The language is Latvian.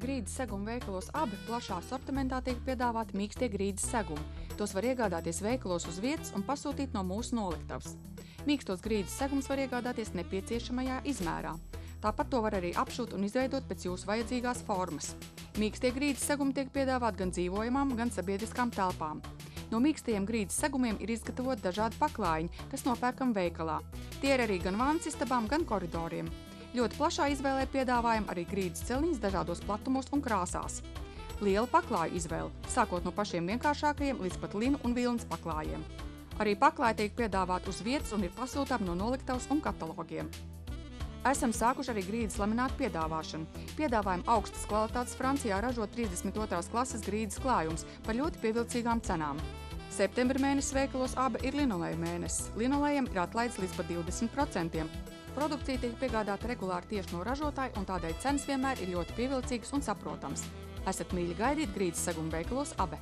Grīdas seguma veikalos abi plašā sortimentā tiek piedāvāti mīkstie grīdas segumi. Tos var iegādāties veikalos uz vietas un pasūtīt no mūsu noliktavas. Mīkstos grīdas segumus var iegādāties nepieciešamajā izmērā. Tāpat to var arī apšūt un izveidot pēc jūsu vajadzīgās formas. Mīkstie grīdas segumi tiek piedāvāti gan dzīvojamām, gan sabiedriskām telpām. No mīkstajiem grīdas segumiem ir izgatavoti dažādi paklājiņi, kas nopērkam veikalā. Tie ir arī gan vannas istabām, gan koridoriem. Ļoti plašā izvēlē piedāvājam arī grīdas celniņus dažādos platumos un krāsās. Liela paklāju izvēle, sākot no pašiem vienkāršākajiem līdz pat linu un vilnas paklājiem. Arī paklāji tiek piedāvāti uz vietas un ir pasūtāmi no noliktavas un katalogiem. Esam sākuši arī grīdas laminātu piedāvāšanu. Piedāvājam augstas kvalitātes Francijā ražot 32. klases grīdas klājums par ļoti pievilcīgām cenām. Septembra mēnesis veikalos abi ir linoleja mēnesis. Linolejam ir atlaides līdz pat 20%. Produkcija tiek piegādāta regulāri tieši no ražotāja un tādēļ cenas vienmēr ir ļoti pievilcīgas un saprotams. Esat mīļi gaidīt grīdas segumu veikalos abi.